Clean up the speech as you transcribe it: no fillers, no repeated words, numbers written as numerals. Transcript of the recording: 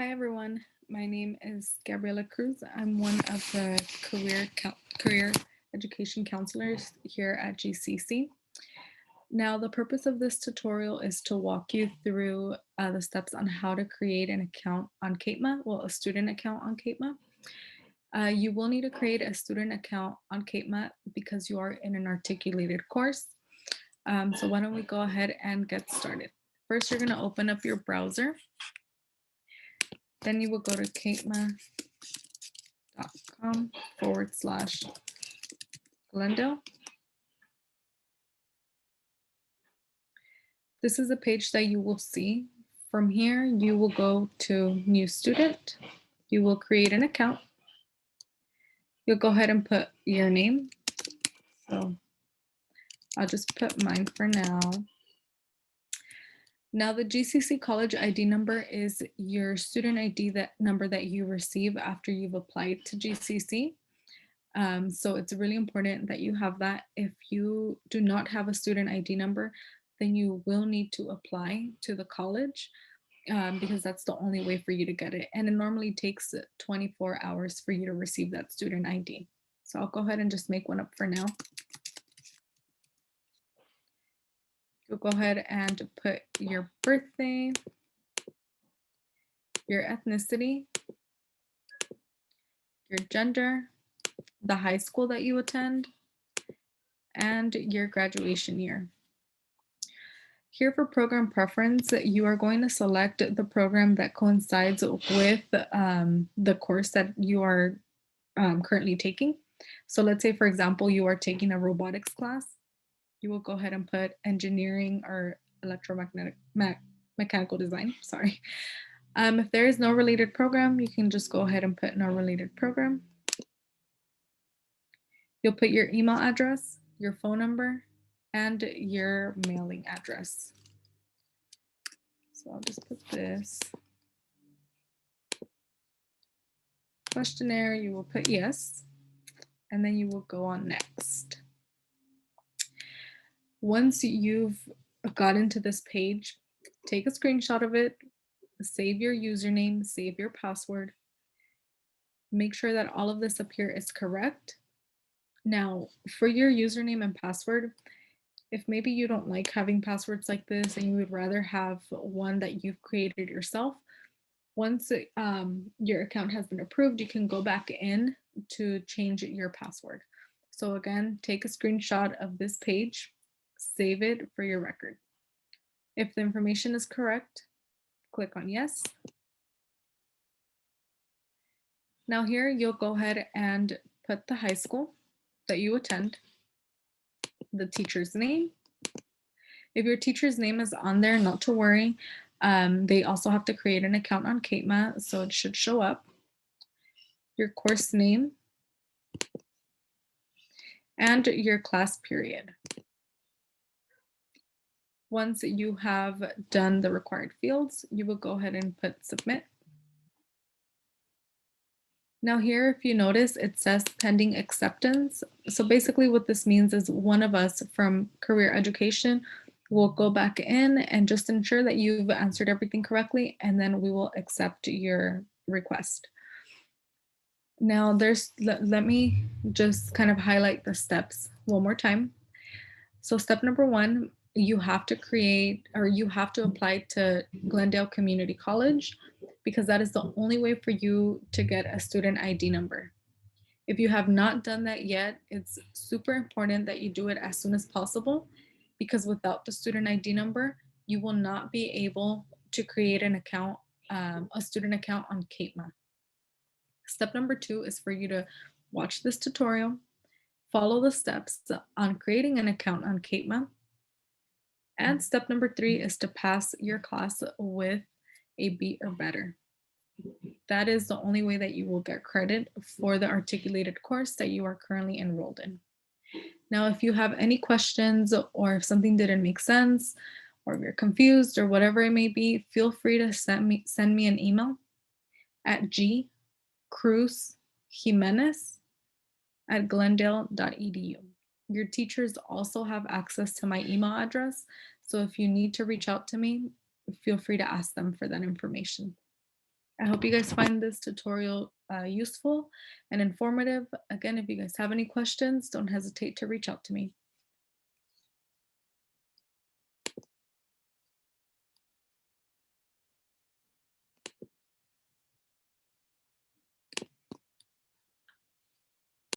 Hi everyone, my name is Gabriela Cruz. I'm one of the career education counselors here at GCC. Now, the purpose of this tutorial is to walk you through the steps on how to create an account on CATEMA, well, a student account on CATEMA. You will need to create a student account on CATEMA because you are in an articulated course. So why don't we go ahead and get started. First, you're going to open up your browser. Then you will go to catema.com/Glendale. This is a page that you will see. From here, you will go to New Student. You will create an account. You'll go ahead and put your name. So I'll just put mine for now. Now the GCC College ID number is your student ID number that you receive after you've applied to GCC. So it's really important that you have that. If you do not have a student ID number, then you will need to apply to the college because that's the only way for you to get it. And it normally takes 24 hours for you to receive that student ID. So I'll go ahead and just make one up for now. You'll go ahead and put your birthday, your ethnicity, your gender, the high school that you attend, and your graduation year. Here for program preference, you are going to select the program that coincides with the course that you are currently taking. So let's say, for example, you are taking a robotics class. You will go ahead and put engineering or mechanical design, sorry. If there is no related program, you can just go ahead and put no related program. You'll put your email address, your phone number, and your mailing address. So I'll just put this. Questionnaire, you will put yes, and then you will go on next. Once you've gotten to this page, take a screenshot of it, save your username, save your password. Make sure that all of this up here is correct. Now, for your username and password, if maybe you don't like having passwords like this and you would rather have one that you've created yourself, once your account has been approved, you can go back in to change your password. So again, take a screenshot of this page, save it for your record. If the information is correct, click on yes. Now here, you'll go ahead and put the high school that you attend, the teacher's name. If your teacher's name is on there, not to worry. They also have to create an account on CATEMA, so it should show up. Your course name and your class period. Once you have done the required fields, you will go ahead and put submit. Now here, if you notice, it says pending acceptance. So basically what this means is one of us from career education will go back in and just ensure that you've answered everything correctly, and then we will accept your request. Now let me just kind of highlight the steps one more time. So step number one, you have to create, or you have to apply to Glendale Community College, because that is the only way for you to get a student ID number. If you have not done that yet, it's super important that you do it as soon as possible, because without the student ID number, you will not be able to create an account, a student account on CATEMA. Step number two is for you to watch this tutorial, follow the steps on creating an account on CATEMA. And step number three is to pass your class with a B or better. That is the only way that you will get credit for the articulated course that you are currently enrolled in. Now, if you have any questions, or if something didn't make sense, or if you're confused or whatever it may be, feel free to send me an email at gcruzjimenez@glendale.edu. Your teachers also have access to my email address, so if you need to reach out to me, feel free to ask them for that information. I hope you guys find this tutorial useful and informative. Again, if you guys have any questions, don't hesitate to reach out to me.